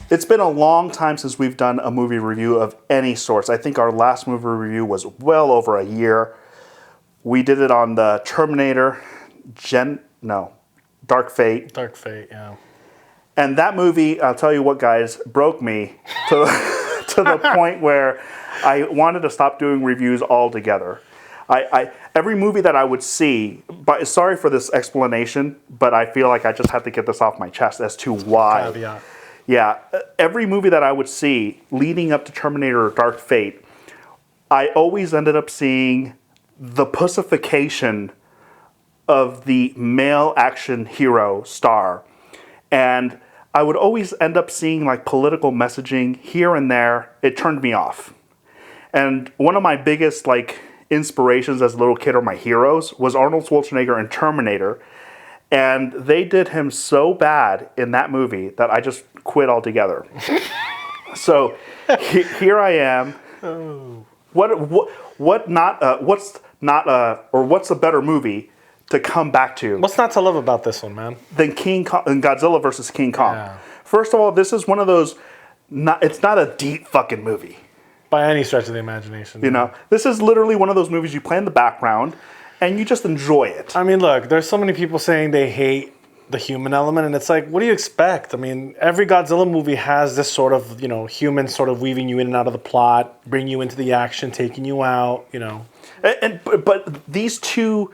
It's been a long time since we've done a movie review of any sorts. I think our last movie review was well over a year. We did it on the Terminator, Dark Fate. Dark Fate, yeah. And that movie, I'll tell you what, guys, broke me to the point where I wanted to stop doing reviews altogether. Every movie that I would see, but sorry for this explanation, but I feel like I just had to get this off my chest as to why. Caveat. Yeah, every movie that I would see leading up to Terminator or Dark Fate, I always ended up seeing the pussification of the male action hero star. And I would always end up seeing like political messaging here and there. It turned me off. And one of my biggest like inspirations as a little kid or my heroes was Arnold Schwarzenegger in Terminator. And they did him so bad in that movie that I just quit altogether. So here I am. Oh. What's a better movie to come back to? What's not to love about this one, man? Than Godzilla versus King Kong. Yeah. First of all, this is one of those. It's not a deep fucking movie. By any stretch of the imagination. You know, this is literally one of those movies you play in the background. And you just enjoy it. I mean, look, there's so many people saying they hate the human element, and it's like, what do you expect? I mean, every Godzilla movie has this sort of, human sort of weaving you in and out of the plot, bring you into the action, taking you out, But these two,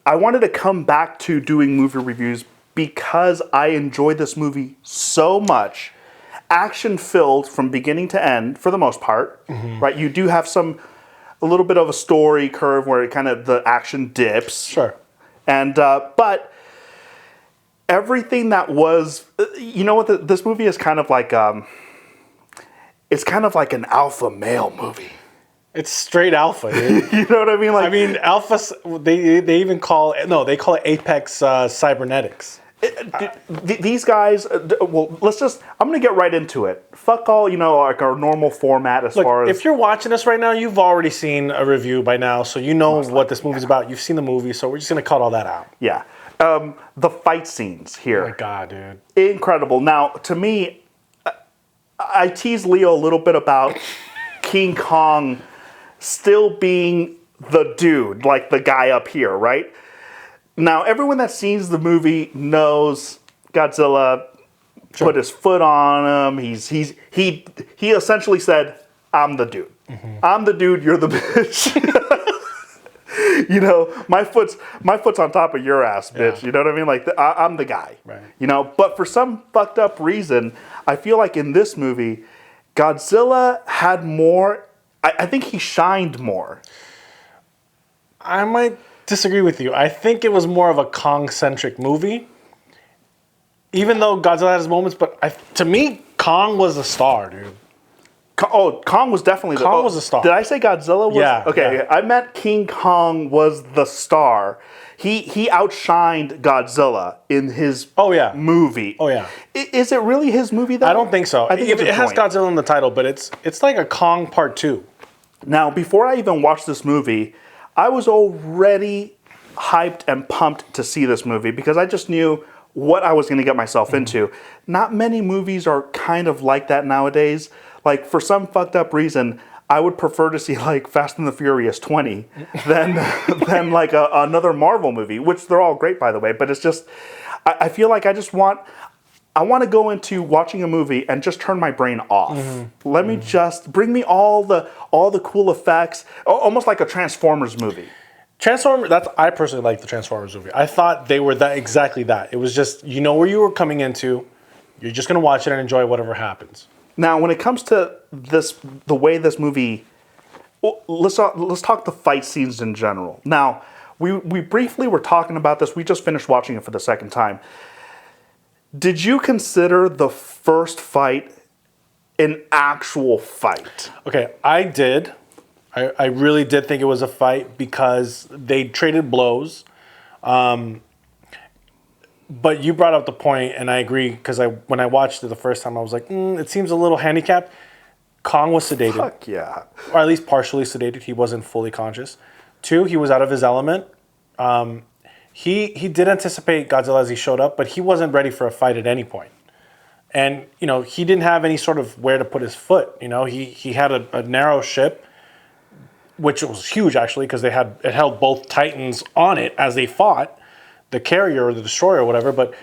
I wanted to come back to doing movie reviews because I enjoyed this movie so much. Action-filled from beginning to end, for the most part, right? You do have a little bit of a story curve where it kind of the action dips. Sure. And but everything that was, this movie is kind of like it's kind of like an alpha male movie. It's straight alpha, dude. You know what I mean? Like, I mean, alpha. They even call it it Apex Cybernetics. These guys, well, I'm going to get right into it. Fuck all, like our normal format as far as... If you're watching this right now, you've already seen a review by now, so you know what this movie's about. You've seen the movie, so we're just going to cut all that out. Yeah. The fight scenes here. Oh my God, dude. Incredible. Now, to me, I teased Leo a little bit about King Kong still being the dude, like the guy up here, right? Now, everyone that sees the movie knows Godzilla put his foot on him. He essentially said, "I'm the dude. I'm the dude. You're the bitch." My foot's on top of your ass, bitch. Yeah. You know what I mean? Like I'm the guy. Right. But for some fucked up reason, I feel like in this movie, Godzilla had more. I think he shined more. I might disagree with you. I think it was more of a Kong-centric movie. Even though Godzilla had his moments, but to me, Kong was a star, dude. Kong was definitely Kong was a star. Did I say Godzilla was? Yeah. Okay, yeah. I meant King Kong was the star. He outshined Godzilla in his movie. Oh, yeah. Is it really his movie, though? I don't think so. I think it has Godzilla in the title, but it's like a Kong Part 2. Now, before I even watched this movie, I was already hyped and pumped to see this movie because I just knew what I was going to get myself into. Not many movies are kind of like that nowadays. Like, for some fucked up reason, I would prefer to see, like, Fast and the Furious 20 than like, another Marvel movie, which they're all great, by the way. But it's just, I feel like I want to go into watching a movie and just turn my brain off. Let me just bring me all the cool effects, almost like a Transformers movie. I personally like the Transformers movie. I thought they were exactly that. It was just, where you were coming into. You're just going to watch it and enjoy whatever happens. Now, when it comes to the way this movie, let's talk the fight scenes in general. Now, we briefly were talking about this. We just finished watching it for the second time. Did you consider the first fight an actual fight? Okay, I did. I really did think it was a fight because they traded blows. But you brought up the point, and I agree, because when I watched it the first time, I was like, it seems a little handicapped. Kong was sedated. Fuck yeah. Or at least partially sedated. He wasn't fully conscious. 2, he was out of his element. He did anticipate Godzilla as he showed up, but he wasn't ready for a fight at any point. And, he didn't have any sort of where to put his foot. He had a narrow ship, which was huge actually, because it held both Titans on it as they fought, the carrier or the destroyer or whatever. But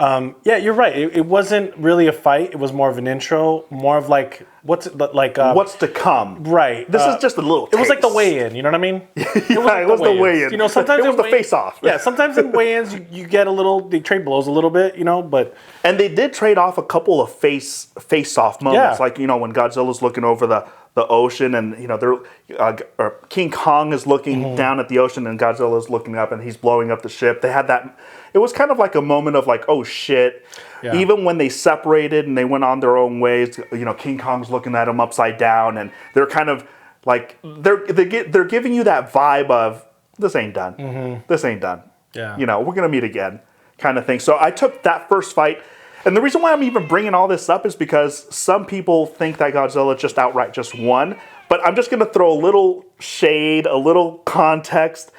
yeah, you're right. It wasn't really a fight. It was more of an intro, more of like what's to come. Right. This is just a little. It was like the weigh-in. You know what I mean? It was the weigh-in. Sometimes it was the face-off. Yeah. Sometimes in weigh-ins you get a little. They trade blows a little bit. But and they did trade off a couple of face-off moments, like when Godzilla's looking over the ocean, and or King Kong is looking down at the ocean, and Godzilla's looking up, and he's blowing up the ship. They had that. It was kind of like a moment of like, oh shit. Yeah. Even when they separated and they went on their own ways, King Kong's looking at him upside down, and they're kind of like they're giving you that vibe of this ain't done. Mm-hmm. This ain't done. Yeah. We're gonna meet again, kind of thing. So I took that first fight. And the reason why I'm even bringing all this up is because some people think that Godzilla just outright just won. But I'm just going to throw a little shade, a little context.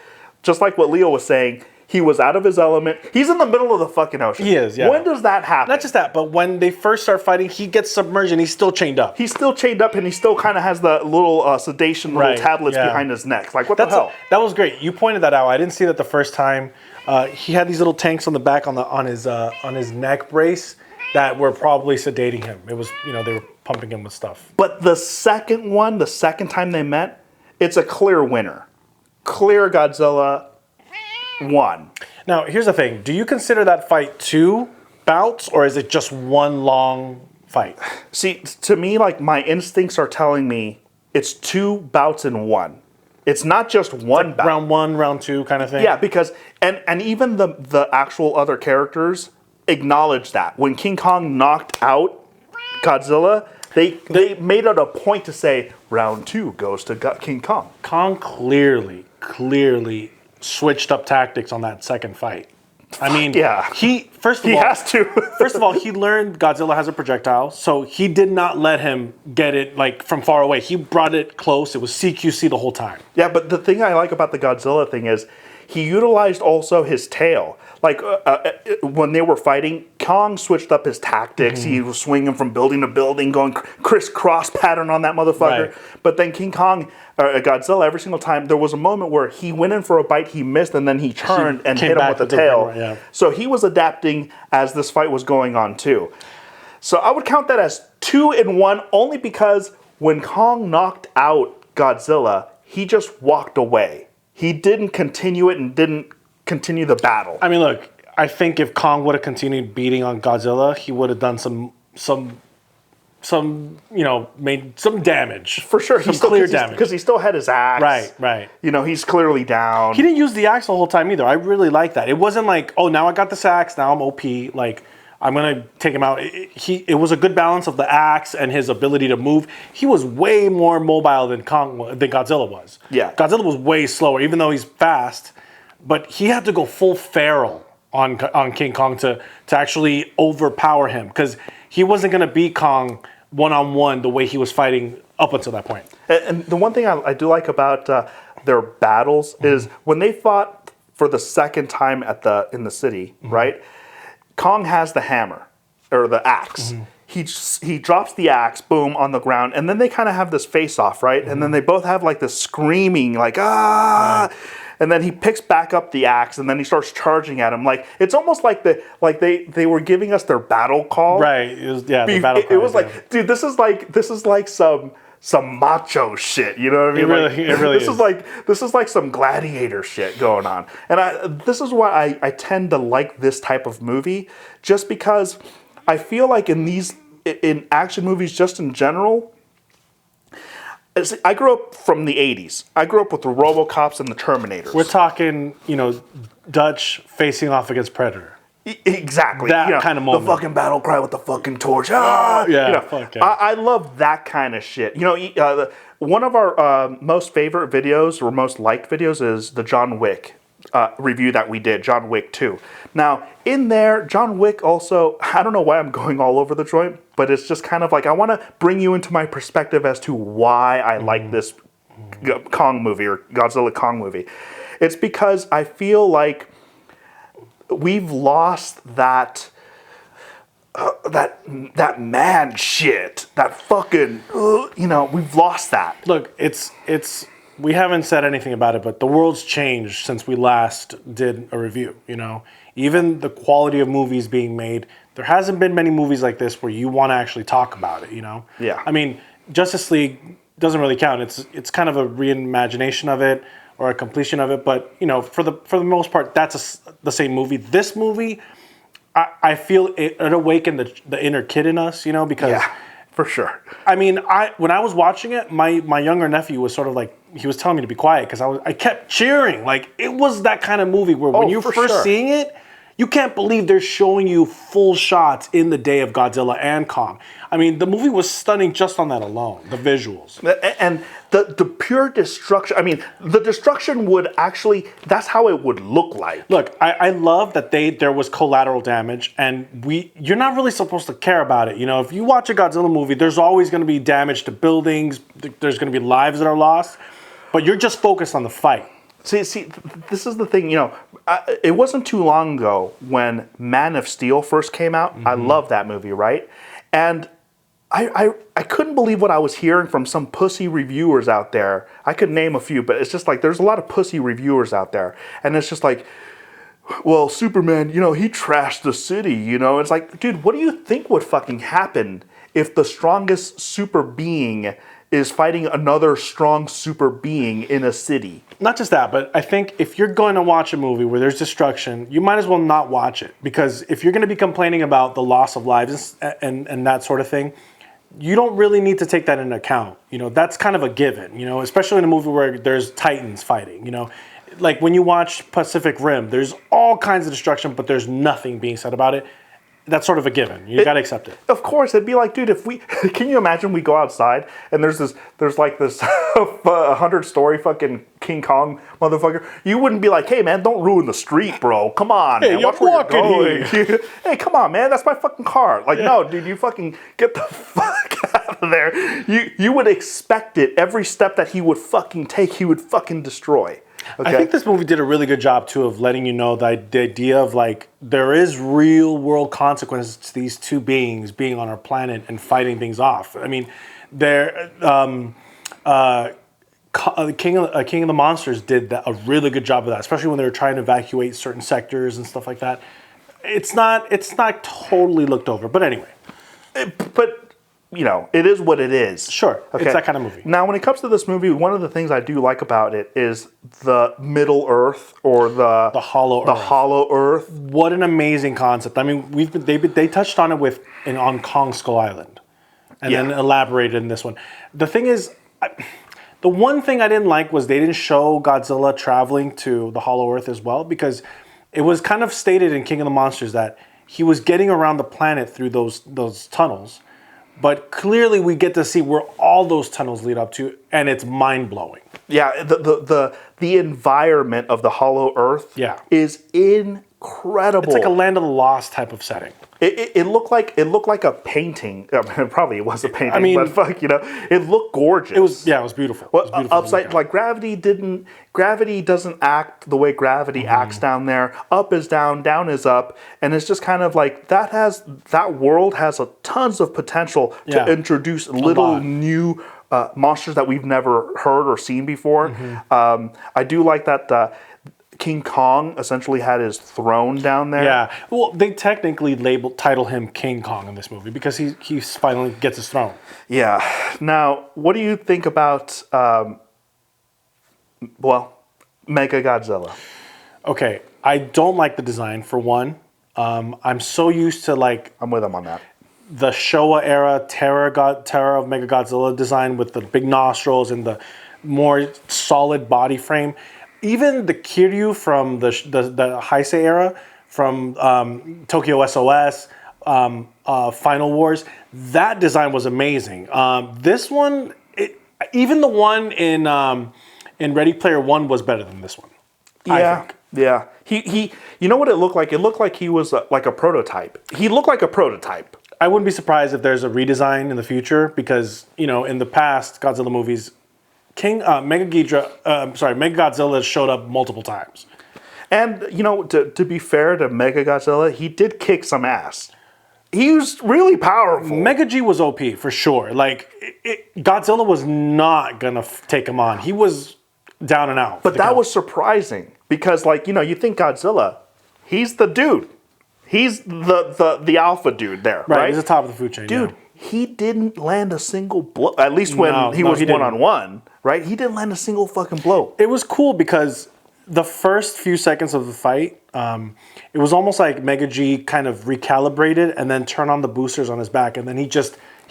Just like what Leo was saying, he was out of his element. He's in the middle of the fucking ocean. He is, yeah. When does that happen? Not just that, but when they first start fighting, he gets submerged and he's still chained up. He's still chained up, and he still kind of has the little sedation little tablets behind his neck. Like, what the hell? That was great. You pointed that out. I didn't see that the first time. He had these little tanks on the back on his neck brace that were probably sedating him. It was, they were pumping him with stuff. But the second time they met, it's a clear winner. Clear Godzilla won. Now, here's the thing. Do you consider that fight 2 bouts, or is it just one long fight? See, to me, like, my instincts are telling me it's 2 bouts in one. It's not just one bout. Round 1, round 2 kind of thing? Yeah, because, and even the actual other characters acknowledge that. When King Kong knocked out Godzilla, they made it a point to say, round 2 goes to King Kong. Kong clearly switched up tactics on that second fight. I mean, yeah. He has to. First of all, he learned Godzilla has a projectile, so he did not let him get it like from far away. He brought it close. It was CQC the whole time. Yeah, but the thing I like about the Godzilla thing is he utilized also his tail. Like, when they were fighting, Kong switched up his tactics. Mm-hmm. He was swinging from building to building, going crisscross pattern on that motherfucker. Right. But then Godzilla, every single time, there was a moment where he went in for a bite, he missed, and then he turned and hit him with the tail. Yeah. So he was adapting as this fight was going on, too. So I would count that as 2 in 1, only because when Kong knocked out Godzilla, he just walked away. He didn't continue it and didn't continue the battle. I mean, look, I think if Kong would have continued beating on Godzilla, he would have done some made some damage. For sure. Some clear damage. Because he still had his axe. Right. He's clearly down. He didn't use the axe the whole time either. I really like that. It wasn't like, oh, now I got this axe, now I'm OP, like, I'm going to take him out. It was a good balance of the axe and his ability to move. He was way more mobile than Godzilla was. Yeah. Godzilla was way slower, even though he's fast. But he had to go full feral on King Kong to actually overpower him, because he wasn't going to beat Kong one-on-one the way he was fighting up until that point. And the one thing I do like about their battles is when they fought for the second time in the city, right? Kong has the hammer, or the axe. He drops the axe, boom, on the ground, and then they kind of have this face-off, right? And then they both have like this screaming, like, ah! Right. And then he picks back up the axe, and then he starts charging at him. Like, it's almost like they were giving us their battle call. Right. The battle call. It was like, dude, this is like some macho shit. You know what I mean? It really is. This is like some gladiator shit going on. And this is why I tend to like this type of movie, just because I feel like in action movies, just in general. I grew up from the 80s. I grew up with the RoboCops and the Terminators. We're talking, Dutch facing off against Predator. Exactly. That kind of moment. The fucking battle cry with the fucking torch. Ah! Yeah, I love that kind of shit. One of our most favorite videos, or most liked videos, is the John Wick review that we did, John Wick 2. Now, in there, John Wick also, I don't know why I'm going all over the joint, but it's just kind of like, I want to bring you into my perspective as to why I like this Kong movie, or Godzilla Kong movie. It's because I feel like we've lost that that man shit, that fucking, we've lost that. Look, it's we haven't said anything about it, but the world's changed since we last did a review. Even the quality of movies being made, there hasn't been many movies like this where you want to actually talk about it. Yeah. I mean, Justice League doesn't really count. It's kind of a reimagination of it or a completion of it, but for the most part, that's the same movie. This movie, I feel it awakened the inner kid in us, because. Yeah, for sure. I mean, when I was watching it, my younger nephew was sort of like, he was telling me to be quiet because I kept cheering. Like, it was that kind of movie where when you're first seeing it, you can't believe they're showing you full shots in the day of Godzilla and Kong. I mean, the movie was stunning just on that alone, the visuals. And the pure destruction, I mean, the destruction would actually, that's how it would look like. Look, I love that there was collateral damage, and you're not really supposed to care about it. If you watch a Godzilla movie, there's always going to be damage to buildings, there's going to be lives that are lost, but you're just focused on the fight. See, this is the thing, it wasn't too long ago when Man of Steel first came out. I love that movie, right? And I couldn't believe what I was hearing from some pussy reviewers out there. I could name a few, but it's just like, there's a lot of pussy reviewers out there. And it's just like, well, Superman, he trashed the city, It's like, dude, what do you think would fucking happen if the strongest super being is fighting another strong super being in a city? Not just that, but I think if you're going to watch a movie where there's destruction, you might as well not watch it. Because if you're going to be complaining about the loss of lives and that sort of thing, you don't really need to take that into account. That's kind of a given, especially in a movie where there's titans fighting, Like when you watch Pacific Rim, there's all kinds of destruction, but there's nothing being said about it. That's sort of a given. You got to accept it. Of course, it'd be like, dude, if we can you imagine we go outside and there's like this 100-story fucking King Kong motherfucker. You wouldn't be like, hey man, don't ruin the street, bro. Come on, hey, man. you're walking here. Hey, come on, man. That's my fucking car. Like, no, dude, you fucking get the fuck out of there. You would expect it. Every step that he would fucking take, he would fucking destroy. Okay? I think this movie did a really good job, too, of letting you know that the idea of, like, there is real-world consequences to these two beings being on our planet and fighting things off. I mean, King of the Monsters did a really good job of that, especially when they were trying to evacuate certain sectors and stuff like that. It's not totally looked over, but anyway. It is what it is. Sure, okay. It's that kind of movie. Now, when it comes to this movie, one of the things I do like about it is the Middle Earth or the Hollow Earth. Hollow Earth. What an amazing concept! I mean, they touched on it on Kong Skull Island, and then elaborated in this one. The thing is, the one thing I didn't like was they didn't show Godzilla traveling to the Hollow Earth as well, because it was kind of stated in King of the Monsters that he was getting around the planet through those tunnels. But clearly we get to see where all those tunnels lead up to, and it's mind-blowing. Yeah, the environment of the Hollow Earth is incredible. It's like a Land of the Lost type of setting. It looked like a painting. I mean, probably it was a painting, but fuck, it looked gorgeous. It was beautiful. Well, it was beautiful upside, like gravity doesn't act the way gravity acts down there. Up is down, down is up, and it's just kind of like that world has tons of potential to introduce little new monsters that we've never heard or seen before. I do like that. King Kong essentially had his throne down there. Yeah, well, they technically title him King Kong in this movie because he finally gets his throne. Yeah. Now, what do you think about, Mega Godzilla? Okay, I don't like the design, for one. I'm so used to, like... I'm with him on that. The Showa era Terror of Mega Godzilla design with the big nostrils and the more solid body frame. Even the Kiryu from the Heisei era, from Tokyo SOS, Final Wars, that design was amazing. This one, even the one in Ready Player One was better than this one. I think. Yeah. He. You know what it looked like? It looked like he was like a prototype. He looked like a prototype. I wouldn't be surprised if there's a redesign in the future because in the past Godzilla movies. Mega Godzilla showed up multiple times. And, to be fair to Mega Godzilla, he did kick some ass. He was really powerful. Mega G was OP for sure. Like Godzilla was not gonna take him on. He was down and out. But that was surprising because, like, you think Godzilla, he's the dude. He's the alpha dude there, right? He's the top of the food chain, dude. yeah. He didn't land a single blow. At least when he was one-on-one, right? He didn't land a single fucking blow. It was cool because the first few seconds of the fight, it was almost like Mega G kind of recalibrated and then turned on the boosters on his back, and then he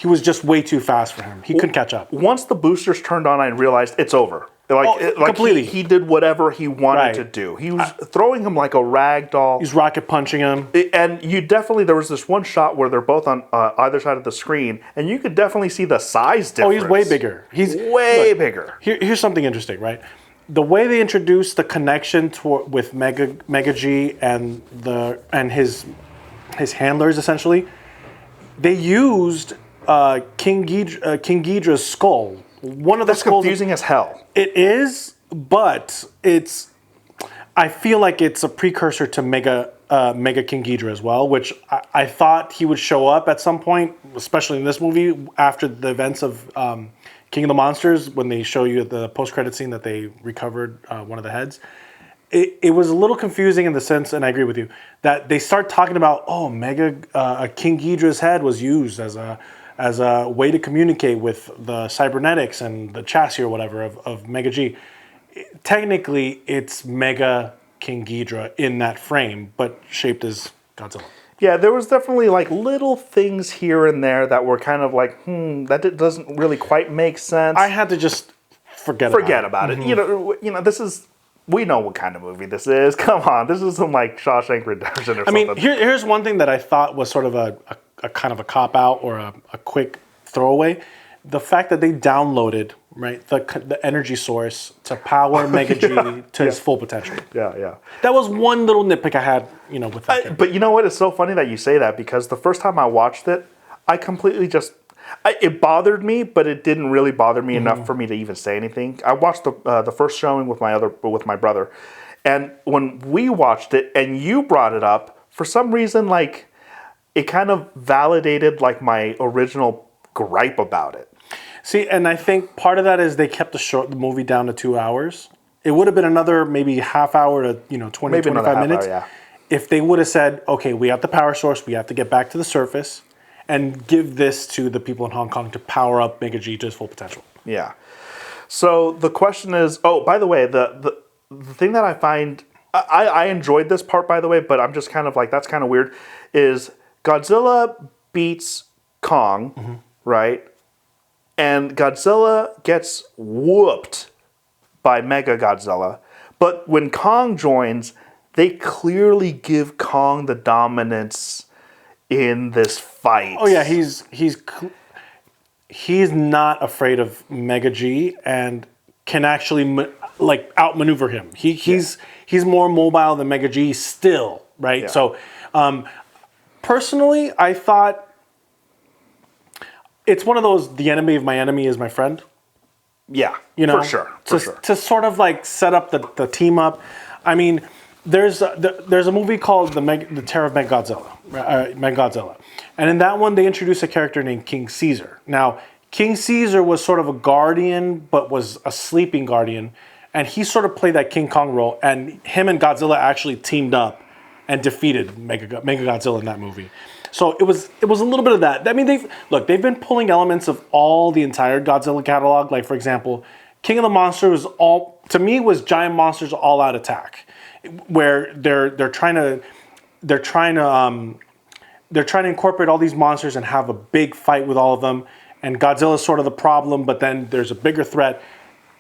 was just way too fast for him. He couldn't catch up. Once the boosters turned on, I realized it's over. Completely. He did whatever he wanted to do. He was throwing him like a rag doll. He's rocket punching him. And there was this one shot where they're both on either side of the screen, and you could definitely see the size difference. Oh, he's way bigger. He's way bigger. Here's something interesting, right? The way they introduced the connection with Mega G and his handlers, essentially, they used King Ghidorah's skull. One of the skulls. Confusing as hell. It is, but I feel like it's a precursor to Mega King Ghidorah as well, which I thought he would show up at some point, especially in this movie after the events of King of the Monsters, when they show you the post-credit scene that they recovered one of the heads. It was a little confusing in the sense, and I agree with you, that they start talking about, King Ghidorah's head was used as a way to communicate with the cybernetics and the chassis or whatever of Mega G. Technically, it's Mega King Ghidorah in that frame, but shaped as Godzilla. Yeah, there was definitely like little things here and there that were kind of like, that doesn't really quite make sense. I had to just forget about it. Mm-hmm. This is, we know what kind of movie this is. Come on, this is some like Shawshank Redemption or something. I mean, here's one thing that I thought was sort of a kind of a cop-out or a quick throwaway. The fact that they downloaded, right, the energy source to power Mega G to his full potential. Yeah. That was one little nitpick I had, with that. But you know what? It's so funny that you say that because the first time I watched it, I completely it bothered me, but it didn't really bother me enough for me to even say anything. I watched the first showing with my brother, and when we watched it and you brought it up, for some reason, like, it kind of validated like my original gripe about it. See, and I think part of that is they kept the movie down to 2 hours. It would have been another maybe half hour to 20, maybe 25 minutes. Hour, yeah. If they would have said, okay, we have the power source, we have to get back to the surface and give this to the people in Hong Kong to power up Mega G to his full potential. Yeah. So the question is, by the way, the thing that I find, I enjoyed this part, by the way, but I'm just kind of like, that's kind of weird, is Godzilla beats Kong, right? And Godzilla gets whooped by Mega Godzilla. But when Kong joins, they clearly give Kong the dominance in this fight. Oh yeah, he's not afraid of Mega G and can actually outmaneuver him. He's more mobile than Mega G still, right? Yeah. So personally, I thought it's one of those, the enemy of my enemy is my friend. Yeah, for sure. To sort of like set up the team up. I mean, there's a movie called The Terror of Godzilla. And in that one, they introduced a character named King Caesar. Now, King Caesar was sort of a guardian, but was a sleeping guardian. And he sort of played that King Kong role. And him and Godzilla actually teamed up and defeated Mega Godzilla in that movie. So it was a little bit of that. I mean, they've been pulling elements of the entire Godzilla catalog. Like, for example, King of the Monsters was giant monsters all out attack, where they're trying to incorporate all these monsters and have a big fight with all of them. And Godzilla's sort of the problem, but then there's a bigger threat.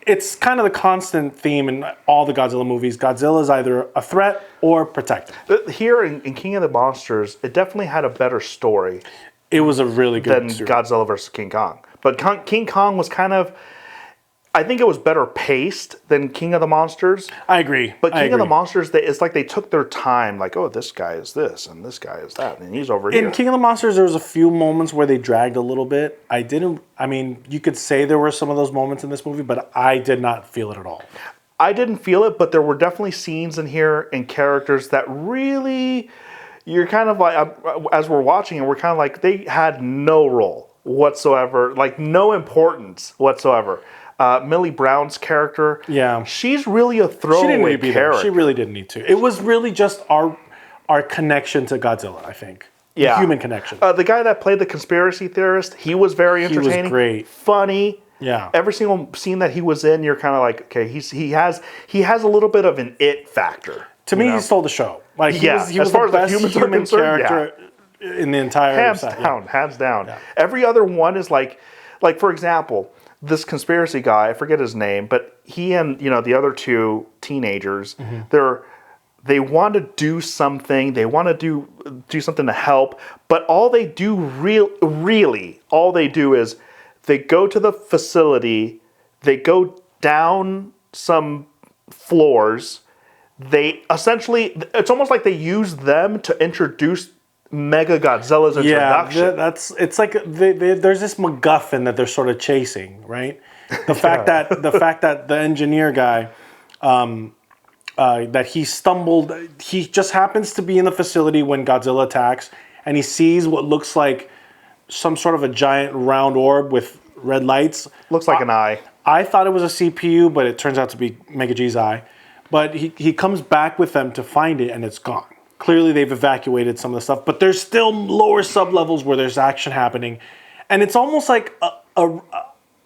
It's kind of the constant theme in all the Godzilla movies. Godzilla is either a threat or protected. Here in King of the Monsters, it definitely had a better story. It was a really good than Godzilla versus King Kong. But King Kong was kind of, I think it was better paced than King of the Monsters. I agree. But King of the Monsters, it's like they took their time. Like, oh, this guy is this, and this guy is that, and he's over here. In King of the Monsters, there was a few moments where they dragged a little bit. You could say there were some of those moments in this movie, but I did not feel it at all. I didn't feel it, but there were definitely scenes in here and characters that really, you're kind of like, as we're watching it, we're kind of like, they had no role whatsoever, like no importance whatsoever. Millie Brown's character, Yeah. she's really a She throwaway didn't need to be there. character. She really didn't need to. It was really just our connection to Godzilla, I think. Yeah. The human connection. The guy that played the conspiracy theorist, he was very was entertaining. great. Funny. Yeah. Every single scene that he was in, you're kind of like, okay, he has a little bit of an it factor. To me, he stole the show. Like he Yeah, was, he as was far the as the best humans are human concerned, character in the entire set. Hands down. Every other one is like for example, this conspiracy guy, I forget his name, but he and the other two teenagers, they want to do something. They want to do something to help, but all they do really, all they do is they go to the facility, they go down some floors. They essentially, it's almost like they use them to introduce Mega Godzilla's introduction. Yeah, it's like there's this MacGuffin that they're sort of chasing, right? The fact that the engineer guy, that he just happens to be in the facility when Godzilla attacks, and he sees what looks like some sort of a giant round orb with red lights. Looks like an eye. I thought it was a CPU, but it turns out to be Mega G's eye. But he comes back with them to find it, and it's gone. Clearly, they've evacuated some of the stuff, but there's still lower sublevels where there's action happening, and it's almost like a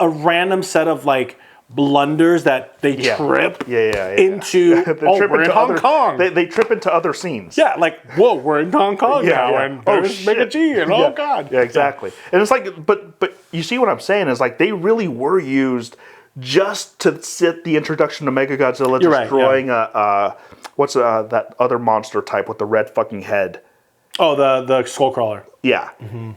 random set of like blunders that they trip into. We're in Hong Kong. They trip into other scenes. Yeah, like whoa, we're in Hong Kong now, and there's Mega G, and oh god. Yeah, exactly. And it's like, but you see what I'm saying is like they really were used just to set the introduction to Mega Godzilla destroying what's that other monster type with the red fucking head? Oh, the Skullcrawler. Yeah,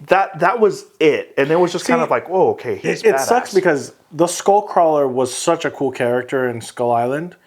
that was it, and it was just kind of like, whoa, okay, he's badass. It sucks because the Skullcrawler was such a cool character in Skull Island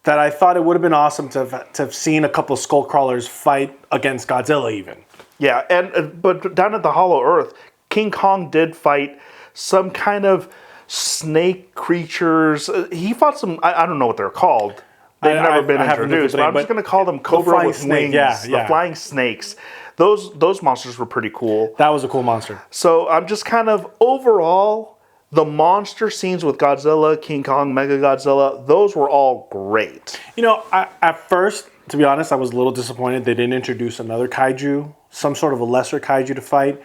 that I thought it would have been awesome to have seen a couple of Skullcrawlers fight against Godzilla even. Yeah, and but down at the Hollow Earth, King Kong did fight some kind of snake creatures. He fought some, I don't know what they're called. They've never been introduced, but I'm just going to call them Cobra with wings. The flying snakes. Those monsters were pretty cool. That was a cool monster. So I'm just kind of, overall, the monster scenes with Godzilla, King Kong, Mega Godzilla, those were all great. At first, to be honest, I was a little disappointed they didn't introduce another kaiju, some sort of a lesser kaiju to fight.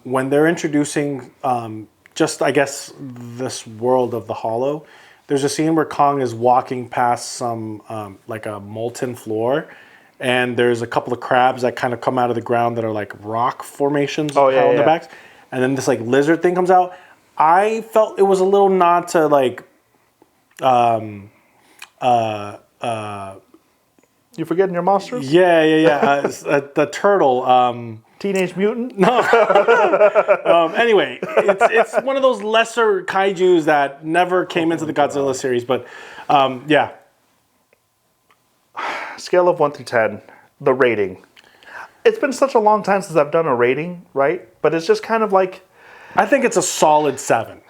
When they're introducing just, I guess, this world of the Hollow, there's a scene where Kong is walking past some, like a molten floor, and there's a couple of crabs that kind of come out of the ground that are like rock formations on their backs, and then this like lizard thing comes out. I felt it was a little nod to like, You forgetting your monsters? The turtle. Teenage Mutant? No. Anyway, it's one of those lesser kaijus that never came into the Godzilla series, but yeah. Scale of 1 through 10, the rating. It's been such a long time since I've done a rating, right? But it's just kind of like... I think it's a solid 7.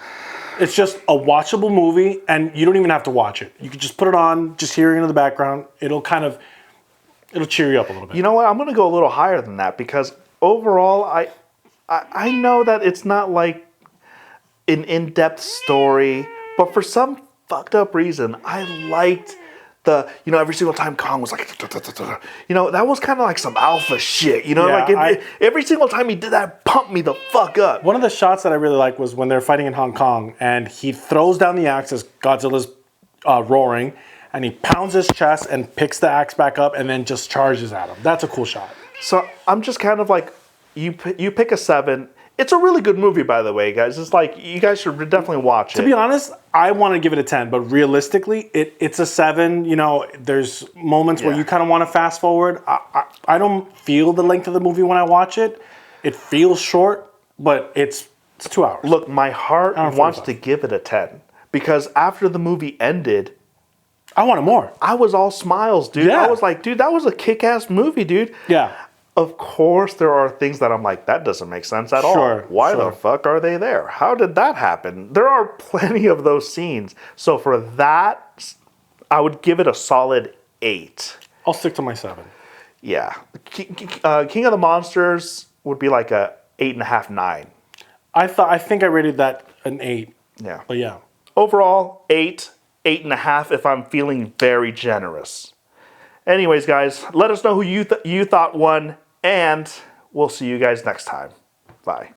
It's just a watchable movie, and you don't even have to watch it. You can just put it on, just hear it in the background. It'll cheer you up a little bit. You know what? I'm going to go a little higher than that because overall, I know that it's not like an in-depth story, but for some fucked up reason, I liked every single time Kong was like, that was kind of like some alpha shit, every single time he did that, pumped me the fuck up. One of the shots that I really liked was when they're fighting in Hong Kong, and he throws down the axe as Godzilla's roaring, and he pounds his chest and picks the axe back up and then just charges at him. That's a cool shot. So I'm just kind of like, you pick a 7. It's a really good movie, by the way, guys. It's like, you guys should definitely watch it. To be honest, I want to give it a 10, but realistically, it's a 7. There's moments where you kind of want to fast forward. I don't feel the length of the movie when I watch it. It feels short, but it's 2 hours. Look, my heart wants to give it a 10 because after the movie ended, I wanted more. I was all smiles, dude. Yeah. I was like, dude, that was a kick-ass movie, dude. Yeah. Of course, there are things that I'm like, that doesn't make sense at all. Why the fuck are they there? How did that happen? There are plenty of those scenes. So for that, I would give it a solid 8. I'll stick to my 7. Yeah. King of the Monsters would be like a 8.5, 9. I think I rated that an 8. Yeah. But yeah. Overall, 8, 8.5 if I'm feeling very generous. Anyways, guys, let us know who you thought won, and we'll see you guys next time. Bye.